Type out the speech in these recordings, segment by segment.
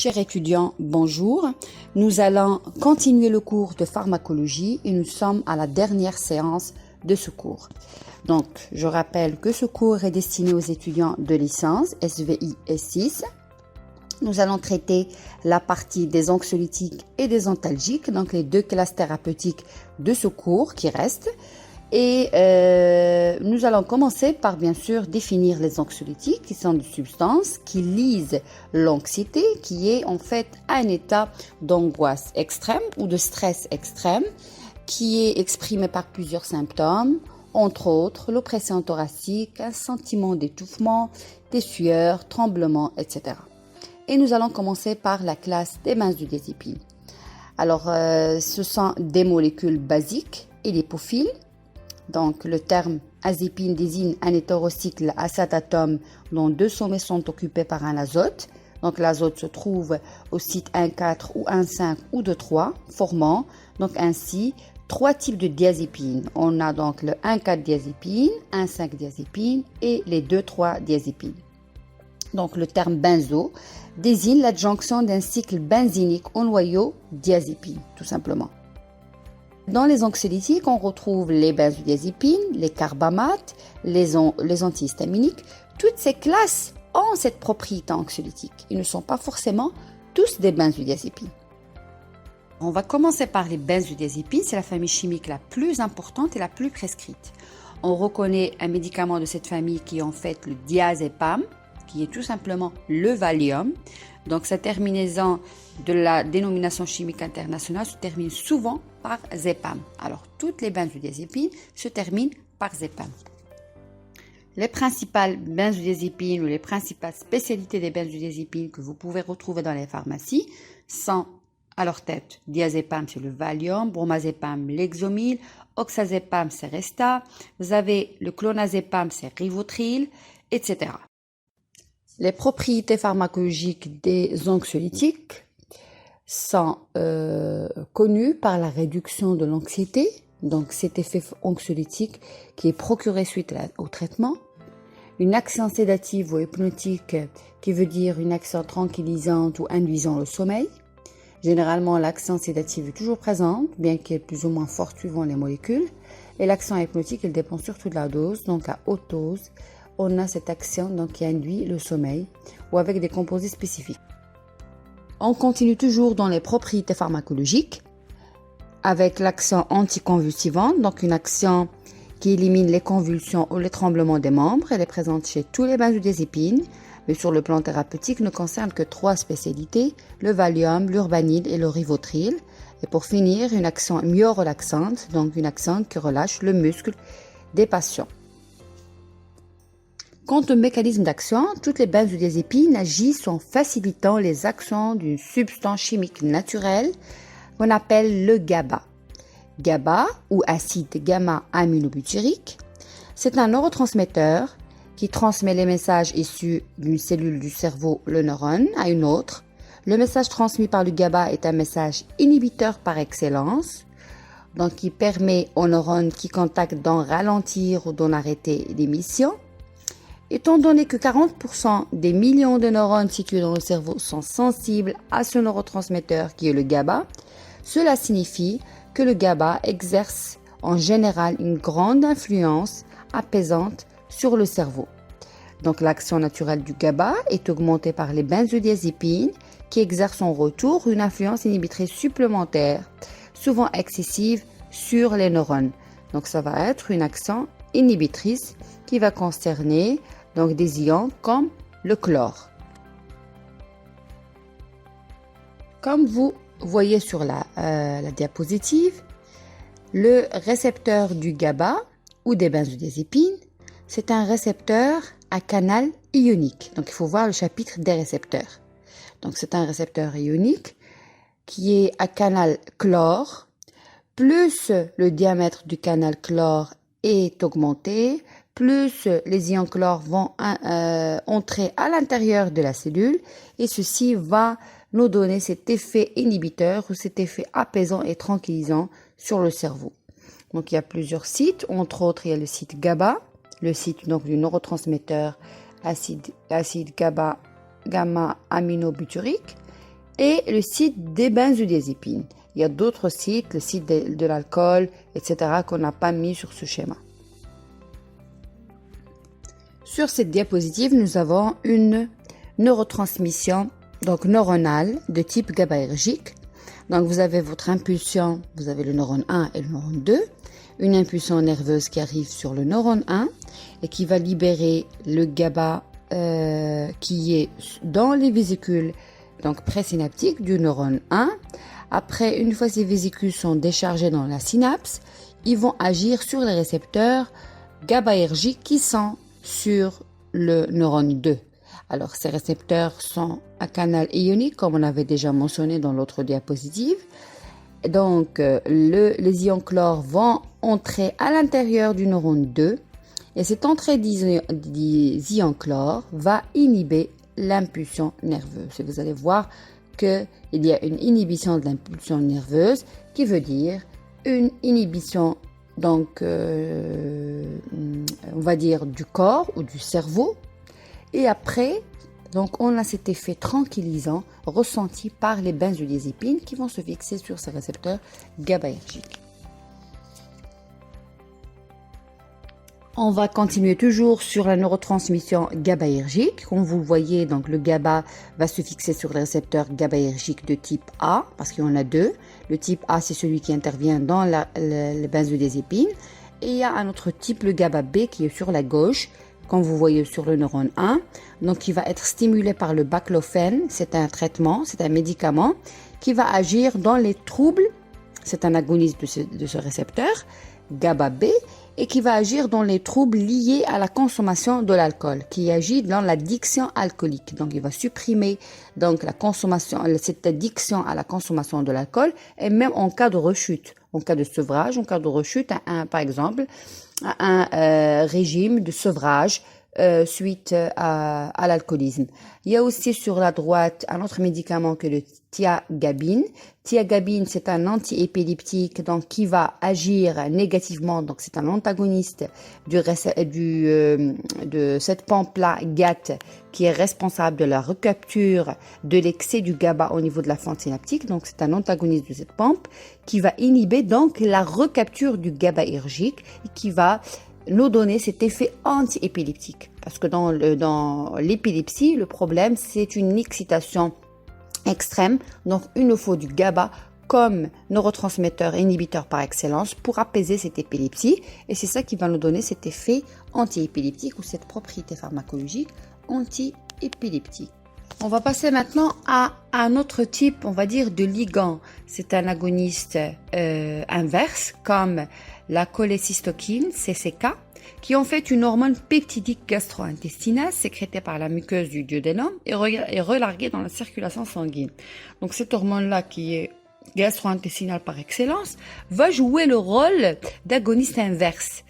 Chers étudiants, bonjour. Nous allons continuer le cours de pharmacologie et nous sommes à la dernière séance de ce cours. Donc, je rappelle que ce cours est destiné aux étudiants de licence SVI S6. Nous allons traiter la partie des anxiolytiques et des antalgiques, donc les deux classes thérapeutiques de ce cours qui restent. Et nous allons commencer par bien sûr définir les anxiolytiques, qui sont des substances qui lisent l'anxiété, qui est en fait un état d'angoisse extrême ou de stress extrême, qui est exprimé par plusieurs symptômes, entre autres l'oppression thoracique, un sentiment d'étouffement, des sueurs, tremblements, etc. Et nous allons commencer par la classe des benzodiazépines. Alors, ce sont des molécules basiques et lipophiles. Donc, le terme azépine désigne un hétérocycle à 7 atomes dont 2 sommets sont occupés par un azote. Donc, l'azote se trouve au site 1,4 ou 1,5 ou 2,3, formant donc ainsi 3 types de diazépines. On a donc le 1,4 diazépine, 1,5 diazépine et les 2,3 diazépines. Donc, le terme benzo désigne l'adjonction d'un cycle benzénique au noyau diazépine, tout simplement. Dans les anxiolytiques, on retrouve les benzodiazépines, les carbamates, les antihistaminiques. Toutes ces classes ont cette propriété anxiolytique. Ils ne sont pas forcément tous des benzodiazépines. On va commencer par les benzodiazépines. C'est la famille chimique la plus importante et la plus prescrite. On reconnaît un médicament de cette famille qui est en fait le diazépam, qui est tout simplement le Valium. Donc, sa terminaison de la dénomination chimique internationale se termine souvent par zépam. Alors, toutes les benzodiazépines se terminent par zépam. Les principales benzodiazépines ou les principales spécialités des benzodiazépines que vous pouvez retrouver dans les pharmacies sont à leur tête diazépam, c'est le Valium, bromazépam, Lexomil, oxazépam, c'est Resta, vous avez le clonazépam, c'est Rivotril, etc. Les propriétés pharmacologiques des anxiolytiques sont connues par la réduction de l'anxiété, donc cet effet anxiolytique qui est procuré suite au traitement, une action sédative ou hypnotique qui veut dire une action tranquillisante ou induisant le sommeil. Généralement, l'action sédative est toujours présente, bien qu'elle est plus ou moins forte suivant les molécules, et l'action hypnotique, elle dépend surtout de la dose, donc à haute dose, on a cette action donc, qui induit le sommeil ou avec des composés spécifiques. On continue toujours dans les propriétés pharmacologiques avec l'action anticonvulsivante, donc une action qui élimine les convulsions ou les tremblements des membres. Elle est présente chez tous les benzodiazépines, mais sur le plan thérapeutique ne concerne que 3 spécialités, le Valium, l'Urbanil et le Rivotril. Et pour finir, une action myorelaxante, donc une action qui relâche le muscle des patients. Quant au mécanisme d'action, toutes les benzodiazépines agissent en facilitant les actions d'une substance chimique naturelle qu'on appelle le GABA. GABA, ou acide gamma-aminobutyrique, c'est un neurotransmetteur qui transmet les messages issus d'une cellule du cerveau, le neurone, à une autre. Le message transmis par le GABA est un message inhibiteur par excellence, donc qui permet aux neurones qui contactent d'en ralentir ou d'en arrêter l'émission. Étant donné que 40% des millions de neurones situés dans le cerveau sont sensibles à ce neurotransmetteur qui est le GABA, cela signifie que le GABA exerce en général une grande influence apaisante sur le cerveau. Donc l'action naturelle du GABA est augmentée par les benzodiazépines qui exercent en retour une influence inhibitrice supplémentaire, souvent excessive, sur les neurones. Donc ça va être une action inhibitrice qui va concerner donc des ions comme le chlore. Comme vous voyez sur la diapositive, le récepteur du GABA ou des benzodiazépines, c'est un récepteur à canal ionique. Donc il faut voir le chapitre des récepteurs. Donc c'est un récepteur ionique qui est à canal chlore. Plus le diamètre du canal chlore est augmenté, plus les ions chlore vont entrer à l'intérieur de la cellule et ceci va nous donner cet effet inhibiteur ou cet effet apaisant et tranquillisant sur le cerveau. Donc il y a plusieurs sites, entre autres il y a le site GABA, le site donc du neurotransmetteur acide gamma-aminobutyrique. et le site des benzodiazépines. Il y a d'autres sites, le site de l'alcool, etc., qu'on n'a pas mis sur ce schéma. Sur cette diapositive, nous avons une neurotransmission donc neuronale de type GABAergique. Donc vous avez votre impulsion, vous avez le neurone 1 et le neurone 2, une impulsion nerveuse qui arrive sur le neurone 1 et qui va libérer le GABA qui est dans les vésicules donc présynaptiques du neurone 1. Après, une fois ces vésicules sont déchargées dans la synapse, ils vont agir sur les récepteurs GABAergiques qui sont sur le neurone 2. Alors, ces récepteurs sont à canal ionique, comme on avait déjà mentionné dans l'autre diapositive. Donc, les ions chlore vont entrer à l'intérieur du neurone 2 et cette entrée des ions chlore va inhiber l'impulsion nerveuse. Et vous allez voir qu'il y a une inhibition de l'impulsion nerveuse qui veut dire une inhibition donc on va dire du corps ou du cerveau. Et après, donc on a cet effet tranquillisant ressenti par les benzodiazépines qui vont se fixer sur ces récepteurs GABAergiques. On va continuer toujours sur la neurotransmission GABAergique. Comme vous le voyez, donc le GABA va se fixer sur les récepteurs GABAergiques de type A, parce qu'il y en a deux. Le type A, c'est celui qui intervient dans les benzodiazépines. Et il y a un autre type, le GABA B, qui est sur la gauche, comme vous voyez sur le neurone 1. Donc, qui va être stimulé par le baclofen. C'est un traitement, c'est un médicament qui va agir dans les troubles. C'est un agoniste de ce récepteur, GABA B, et qui va agir dans les troubles liés à la consommation de l'alcool, qui agit dans l'addiction alcoolique. Donc, il va supprimer donc la consommation, cette addiction à la consommation de l'alcool, et même en cas de rechute, en cas de sevrage, en cas de rechute, par exemple, à un régime de sevrage suite à l'alcoolisme. Il y a aussi sur la droite un autre médicament que le thiagabine. Thiagabine, c'est un antiépileptique donc qui va agir négativement. Donc c'est un antagoniste de cette pompe-là GAT qui est responsable de la recapture de l'excès du GABA au niveau de la fente synaptique. Donc c'est un antagoniste de cette pompe qui va inhiber donc la recapture du GABAergique et qui va nous donner cet effet anti-épileptique. Parce que dans l'épilepsie, le problème, c'est une excitation extrême. Donc, il nous faut du GABA comme neurotransmetteur et inhibiteur par excellence pour apaiser cette épilepsie. Et c'est ça qui va nous donner cet effet anti-épileptique ou cette propriété pharmacologique anti-épileptique. On va passer maintenant à un autre type, on va dire, de ligand. C'est un agoniste inverse, comme la cholécystochine, CCK, qui est en fait une hormone peptidique gastro-intestinale sécrétée par la muqueuse du duodénum et relarguée dans la circulation sanguine. Donc cette hormone-là, qui est gastro-intestinale par excellence, va jouer le rôle d'agoniste inverse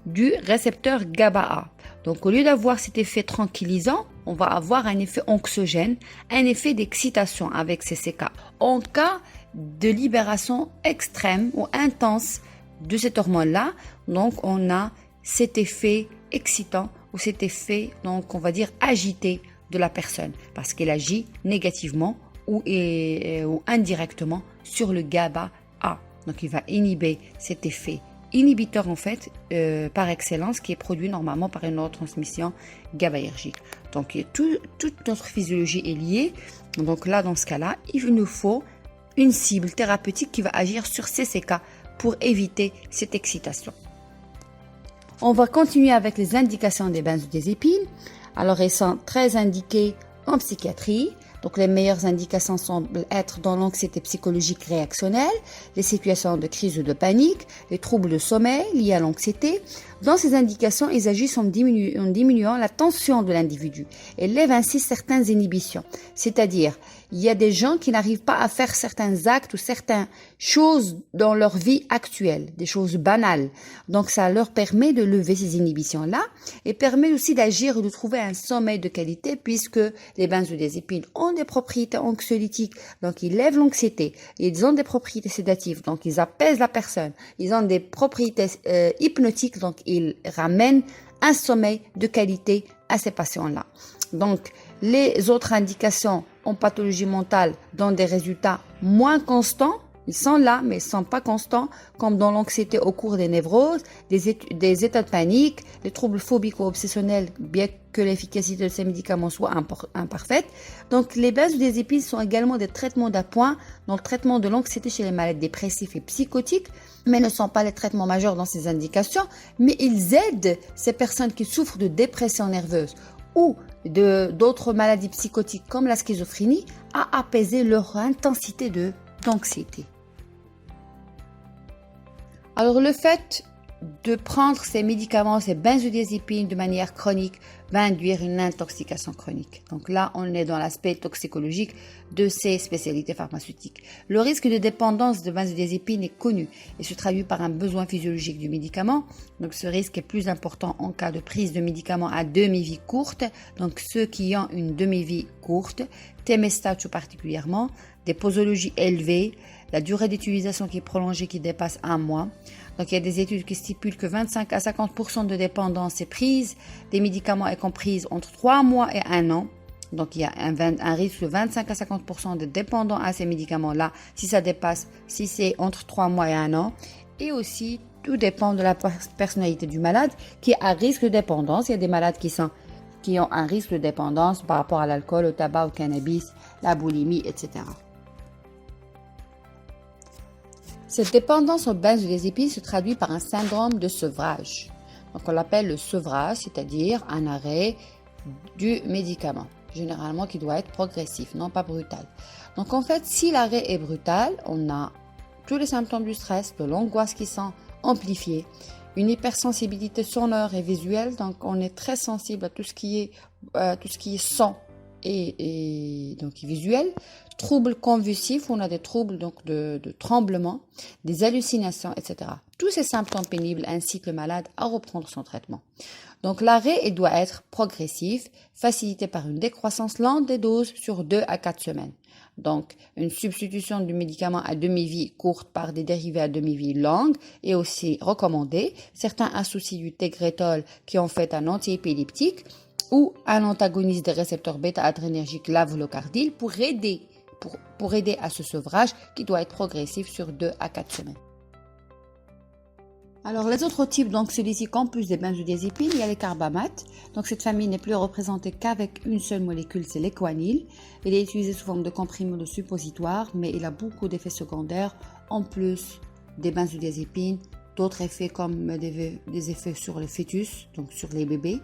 du récepteur GABA-A. Donc, au lieu d'avoir cet effet tranquillisant, on va avoir un effet anxiogène, un effet d'excitation avec CCK. En cas de libération extrême ou intense de cette hormone-là, donc on a cet effet excitant ou cet effet, donc on va dire agité de la personne parce qu'elle agit négativement ou indirectement sur le GABA-A. Donc, il va inhiber cet effet inhibiteur en fait par excellence qui est produit normalement par une neurotransmission GABAergique. Donc toute notre physiologie est liée. Donc là, dans ce cas-là, il nous faut une cible thérapeutique qui va agir sur CCK pour éviter cette excitation. On va continuer avec les indications des benzodiazépines. Alors, elles sont très indiquées en psychiatrie. Donc, les meilleures indications semblent être dans l'anxiété psychologique réactionnelle, les situations de crise ou de panique, les troubles de sommeil liés à l'anxiété. Dans ces indications, ils agissent en diminuant la tension de l'individu et lèvent ainsi certaines inhibitions. C'est-à-dire, il y a des gens qui n'arrivent pas à faire certains actes ou certaines choses dans leur vie actuelle, des choses banales. Donc, ça leur permet de lever ces inhibitions-là et permet aussi d'agir ou de trouver un sommeil de qualité puisque les benzodiazépines ont des propriétés anxiolytiques, donc ils lèvent l'anxiété. Ils ont des propriétés sédatives, donc ils apaisent la personne. Ils ont des propriétés hypnotiques, donc ils ramènent un sommeil de qualité à ces patients-là. Donc, les autres indications en pathologie mentale donnent des résultats moins constants. Ils sont là, mais ils ne sont pas constants, comme dans l'anxiété au cours des névroses, des états de panique, les troubles phobiques ou obsessionnels, bien que l'efficacité de ces médicaments soit imparfaite. Donc, les benzodiazépines sont également des traitements d'appoint dans le traitement de l'anxiété chez les malades dépressifs et psychotiques, mais ne sont pas les traitements majeurs dans ces indications, mais ils aident ces personnes qui souffrent de dépression nerveuse ou d'autres maladies psychotiques comme la schizophrénie à apaiser leur intensité d'anxiété. Alors le fait de prendre ces médicaments, ces benzodiazépines de manière chronique va induire une intoxication chronique. Donc là, on est dans l'aspect toxicologique de ces spécialités pharmaceutiques. Le risque de dépendance de benzodiazépines est connu et se traduit par un besoin physiologique du médicament. Donc ce risque est plus important en cas de prise de médicaments à demi-vie courte. Donc ceux qui ont une demi-vie courte, TMS tout particulièrement, des posologies élevées, la durée d'utilisation qui est prolongée qui dépasse 1 mois. Donc il y a des études qui stipulent que 25 à 50% de dépendance est prise des médicaments est comprise entre 3 mois et 1 an. Donc il y a un risque de 25 à 50% de dépendants à ces médicaments-là si ça dépasse, si c'est entre 3 mois et 1 an. Et aussi, tout dépend de la personnalité du malade qui est à risque de dépendance. Il y a des malades qui ont un risque de dépendance par rapport à l'alcool, au tabac, au cannabis, la boulimie, etc. Cette dépendance aux benzodiazépines se traduit par un syndrome de sevrage. Donc on l'appelle le sevrage, c'est-à-dire un arrêt du médicament, généralement qui doit être progressif, non pas brutal. Donc en fait, si l'arrêt est brutal, on a tous les symptômes du stress, de l'angoisse qui sont amplifiés, une hypersensibilité sonore et visuelle, donc on est très sensible à tout ce qui est son et donc visuel, troubles convulsifs, on a des troubles donc de tremblement, des hallucinations, etc. Tous ces symptômes pénibles incitent le malade à reprendre son traitement. Donc l'arrêt il doit être progressif, facilité par une décroissance lente des doses sur 2 à 4 semaines. Donc une substitution du médicament à demi-vie courte par des dérivés à demi-vie longue est aussi recommandée. Certains associent du Tegretol qui est en fait un antiépileptique ou un antagoniste des récepteurs bêta-adrénergiques lavulocardil pour aider à ce sevrage qui doit être progressif sur 2 à 4 semaines. Alors les autres types d'anxiolytiques en plus des benzodiazépines, il y a les carbamates. Donc cette famille n'est plus représentée qu'avec une seule molécule, c'est l'Equanil. Il est utilisé sous forme de comprimé ou de suppositoire, mais il a beaucoup d'effets secondaires en plus des benzodiazépines, d'autres effets comme des effets sur le fœtus, donc sur les bébés,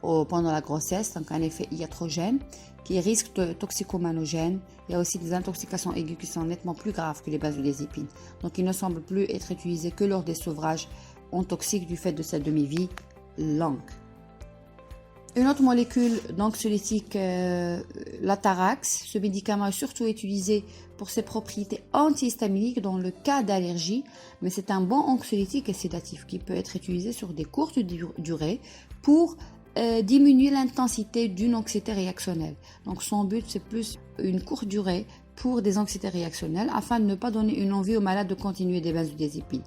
pendant la grossesse, donc un effet iatrogène qui risque de toxicomanogène. Il y a aussi des intoxications aiguës qui sont nettement plus graves que les benzodiazépines. Donc il ne semble plus être utilisé que lors des sevrages toxiques du fait de sa demi-vie longue. Une autre molécule d'anxiolytique, l'Atarax. Ce médicament est surtout utilisé pour ses propriétés antihistaminiques dans le cas d'allergie, mais c'est un bon anxiolytique et sédatif qui peut être utilisé sur des courtes durées pour diminuer l'intensité d'une anxiété réactionnelle. Donc son but c'est plus une courte durée pour des anxiétés réactionnelles afin de ne pas donner une envie aux malades de continuer des benzodiazépines.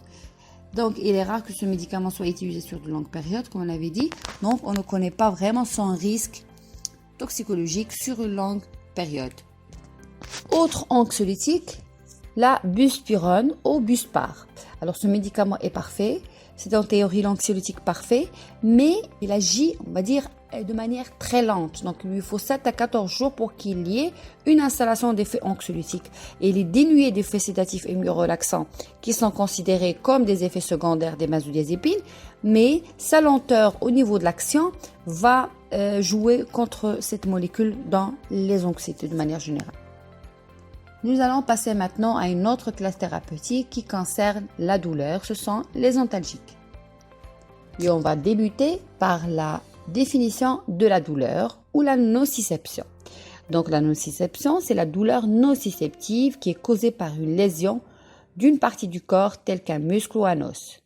Donc il est rare que ce médicament soit utilisé sur de longues périodes comme on avait dit, donc on ne connaît pas vraiment son risque toxicologique sur une longue période. Autre anxiolytique, la buspirone ou Buspar. Alors ce médicament est parfait. C'est en théorie l'anxiolytique parfait, mais il agit, on va dire, de manière très lente. Donc, il lui faut 7 à 14 jours pour qu'il y ait une installation d'effets anxiolytiques. Et il est dénué d'effets sédatifs et myorelaxants qui sont considérés comme des effets secondaires des benzodiazépines, mais sa lenteur au niveau de l'action va jouer contre cette molécule dans les anxiétés de manière générale. Nous allons passer maintenant à une autre classe thérapeutique qui concerne la douleur, ce sont les antalgiques. Et on va débuter par la définition de la douleur ou la nociception. Donc la nociception, c'est la douleur nociceptive qui est causée par une lésion d'une partie du corps telle qu'un muscle ou un os.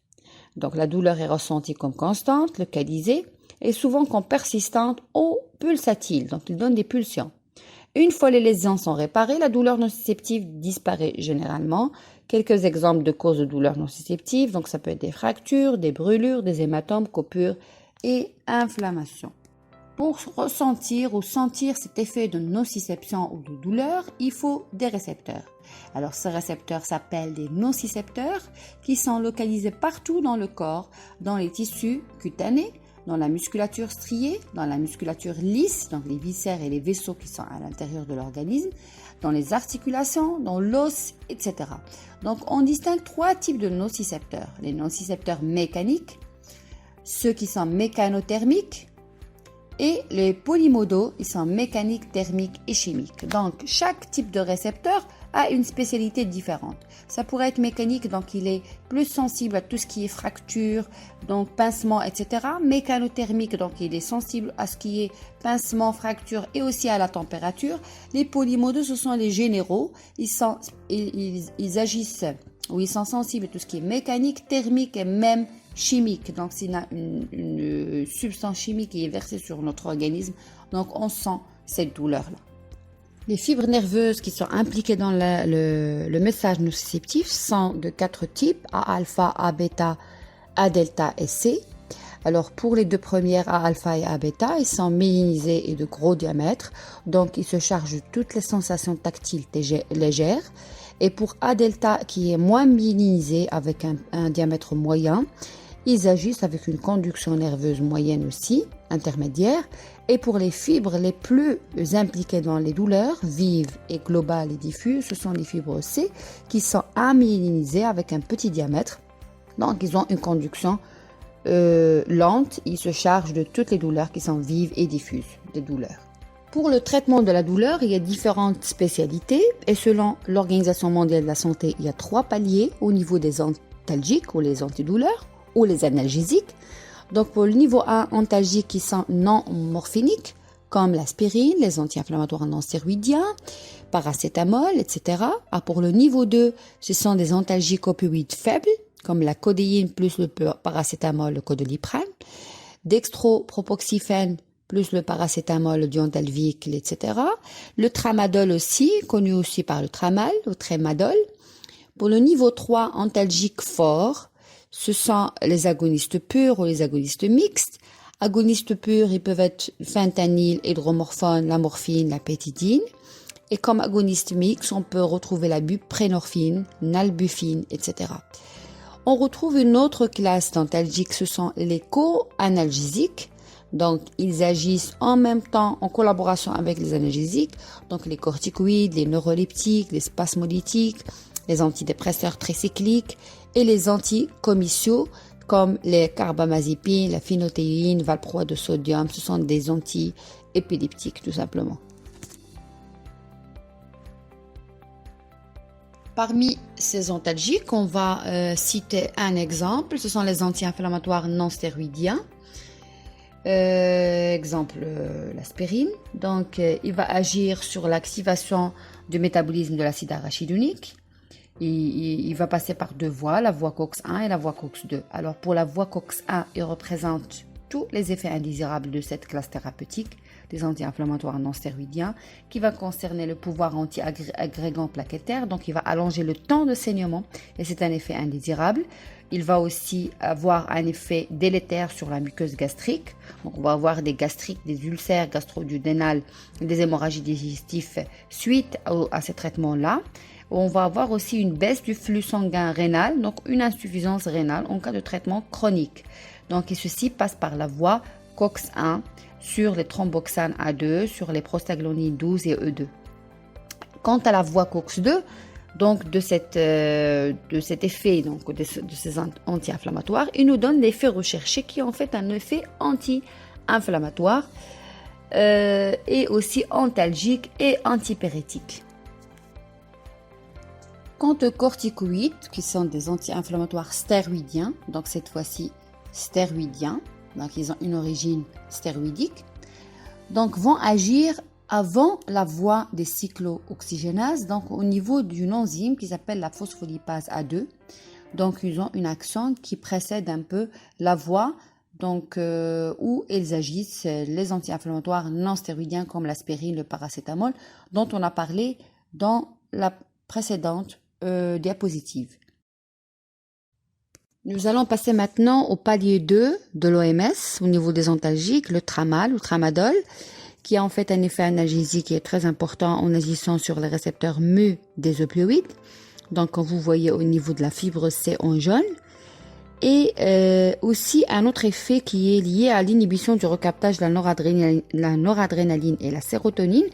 Donc la douleur est ressentie comme constante, localisée et souvent comme persistante ou pulsatile, donc il donne des pulsions. Une fois les lésions sont réparées, la douleur nociceptive disparaît généralement. Quelques exemples de causes de douleur nociceptive, donc ça peut être des fractures, des brûlures, des hématomes, coupures et inflammations. Pour ressentir ou sentir cet effet de nociception ou de douleur, il faut des récepteurs. Alors ces récepteurs s'appellent des nocicepteurs qui sont localisés partout dans le corps, dans les tissus cutanés, dans la musculature striée, dans la musculature lisse, donc les viscères et les vaisseaux qui sont à l'intérieur de l'organisme, dans les articulations, dans l'os, etc. Donc on distingue 3 types de nocicepteurs. Les nocicepteurs mécaniques, ceux qui sont mécanothermiques, et les polymodaux, ils sont mécaniques, thermiques et chimiques. Donc, chaque type de récepteur a une spécialité différente. Ça pourrait être mécanique, donc il est plus sensible à tout ce qui est fracture, donc pincement, etc. Mécanothermique, donc il est sensible à ce qui est pincement, fracture et aussi à la température. Les polymodaux, ce sont les généraux. Ils agissent, ou ils sont sensibles à tout ce qui est mécanique, thermique et même chimique. Donc, s'il y a une substance chimique qui est versée sur notre organisme, donc on sent cette douleur-là. Les fibres nerveuses qui sont impliquées dans le message nociceptif sont de 4 types, A alpha, A bêta, A delta et C. Alors, pour les 2 premières, A alpha et A bêta, ils sont myélinisés et de gros diamètre, donc ils se chargent de toutes les sensations tactiles légères. Et pour A delta, qui est moins myélinisé avec un diamètre moyen, ils agissent avec une conduction nerveuse moyenne aussi, intermédiaire. Et pour les fibres les plus impliquées dans les douleurs, vives et globales et diffuses, ce sont les fibres C qui sont amyélinisées avec un petit diamètre. Donc, ils ont une conduction lente. Ils se chargent de toutes les douleurs qui sont vives et diffuses, des douleurs. Pour le traitement de la douleur, il y a différentes spécialités. Et selon l'Organisation mondiale de la santé, il y a 3 paliers au niveau des antalgiques ou les antidouleurs ou les analgésiques. Donc pour le niveau 1, antalgiques qui sont non morphiniques, comme l'aspirine, les anti-inflammatoires non stéroïdiens, paracétamol, etc. Pour le niveau 2, ce sont des antalgiques opioïdes faibles, comme la codéine plus le paracétamol, le codoliprane, dextropropoxyphène plus le paracétamol, le diantalvic, etc. Le tramadol aussi, connu aussi par le tramal, le tramadol. Pour le niveau 3, antalgiques forts, ce sont les agonistes purs ou les agonistes mixtes. Agonistes purs, ils peuvent être fentanyl, hydromorphone, la morphine, la pétidine. Et comme agonistes mixtes, on peut retrouver la buprenorphine, nalbuphine, etc. On retrouve une autre classe d'antalgiques, ce sont les co-analgésiques. Donc, ils agissent en même temps en collaboration avec les analgésiques, donc les corticoïdes, les neuroleptiques, les spasmolytiques, les antidépresseurs tricycliques et les anticommiciaux comme les carbamazépines, la phénothéine, valproate de sodium. Ce sont des anti-épileptiques tout simplement. Parmi ces antalgiques, on va citer un exemple. Ce sont les anti-inflammatoires non stéroïdiens. Exemple, l'aspirine. Donc, il va agir sur l'activation du métabolisme de l'acide arachidonique. Il va passer par 2 voies, la voie COX-1 et la voie COX-2. Alors, pour la voie COX-1, il représente tous les effets indésirables de cette classe thérapeutique des anti-inflammatoires non stéroïdiens, qui va concerner le pouvoir anti-agrégant plaquettaire, donc il va allonger le temps de saignement, et c'est un effet indésirable. Il va aussi avoir un effet délétère sur la muqueuse gastrique, donc on va avoir des gastriques, des ulcères gastro-duodénales, des hémorragies digestives suite à ces traitements-là. On va avoir aussi une baisse du flux sanguin rénal, donc une insuffisance rénale en cas de traitement chronique. Donc, et ceci passe par la voie COX-1 sur les thromboxane A2, sur les prostaglandines 12 et E2. Quant à la voie COX-2, donc de cet effet, donc de ces anti-inflammatoires, il nous donne l'effet recherché qui est en fait un effet anti-inflammatoire et aussi antalgique et antipyrétique. Quant aux corticoïdes, qui sont des anti-inflammatoires stéroïdiens, donc cette fois-ci stéroïdiens, donc ils ont une origine stéroïdique, donc vont agir avant la voie des cyclooxygénases, donc au niveau d'une enzyme qui s'appelle la phospholipase A2. Donc ils ont une action qui précède un peu la voie donc, où ils agissent, les anti-inflammatoires non stéroïdiens comme l'aspirine, le paracétamol, dont on a parlé dans la précédente diapositive. Nous allons passer maintenant au palier 2 de l'OMS au niveau des antalgiques, le tramal ou tramadol, qui a en fait un effet analgésique qui est très important en agissant sur les récepteurs mu des opioïdes. Donc, comme vous voyez au niveau de la fibre C en jaune. Et aussi un autre effet qui est lié à l'inhibition du recaptage de la noradrénaline et la sérotonine,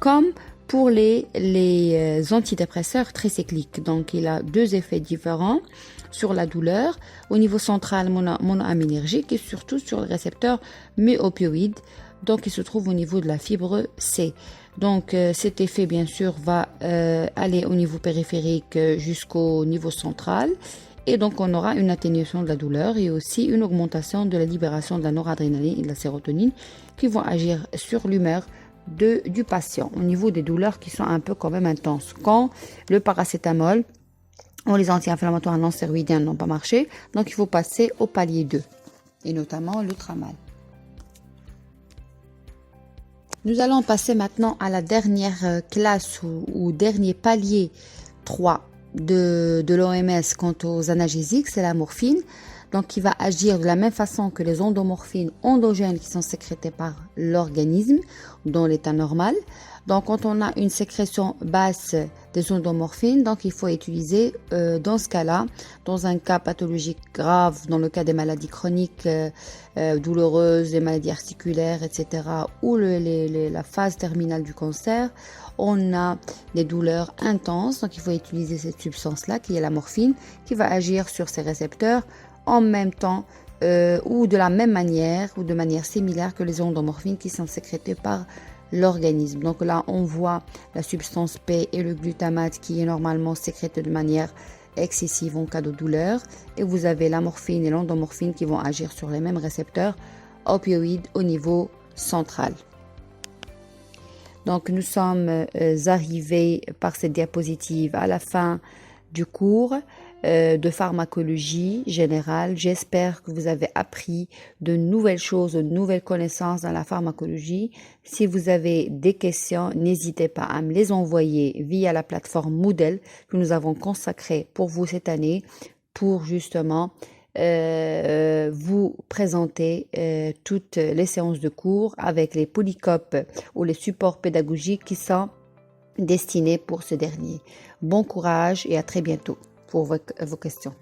comme pour les antidépresseurs tricycliques. Donc, il a deux effets différents sur la douleur, au niveau central monoaminergique et surtout sur le récepteur mu-opioïde. Donc, il se trouve au niveau de la fibre C. Donc, cet effet, bien sûr, va aller au niveau périphérique jusqu'au niveau central. Et donc, on aura une atténuation de la douleur et aussi une augmentation de la libération de la noradrénaline et de la sérotonine qui vont agir sur l'humeur du patient au niveau des douleurs qui sont un peu quand même intenses. Quand le paracétamol ou les anti-inflammatoires non stéroïdiens n'ont pas marché, donc il faut passer au palier 2 et notamment le tramal. Nous allons passer maintenant à la dernière classe ou dernier palier 3 de l'OMS quant aux analgésiques, c'est la morphine, donc qui va agir de la même façon que les endomorphines endogènes qui sont sécrétées par l'organisme dans l'état normal. Donc quand on a une sécrétion basse des endomorphines, donc il faut utiliser dans ce cas-là, dans un cas pathologique grave, dans le cas des maladies chroniques douloureuses, des maladies articulaires, etc., ou la phase terminale du cancer, on a des douleurs intenses, donc il faut utiliser cette substance-là qui est la morphine, qui va agir sur ces récepteurs en même temps ou de la même manière ou de manière similaire que les endomorphines qui sont sécrétées par l'organisme. Donc là, on voit la substance P et le glutamate qui est normalement sécrété de manière excessive en cas de douleur. Et vous avez la morphine et l'endomorphine qui vont agir sur les mêmes récepteurs opioïdes au niveau central. Donc nous sommes arrivés par cette diapositive à la fin du cours de pharmacologie générale. J'espère que vous avez appris de nouvelles choses, de nouvelles connaissances dans la pharmacologie. Si vous avez des questions, n'hésitez pas à me les envoyer via la plateforme Moodle que nous avons consacrée pour vous cette année pour justement vous présenter toutes les séances de cours avec les polycopes ou les supports pédagogiques qui sont destinés pour ce dernier. Bon courage et à très bientôt pour vos questions.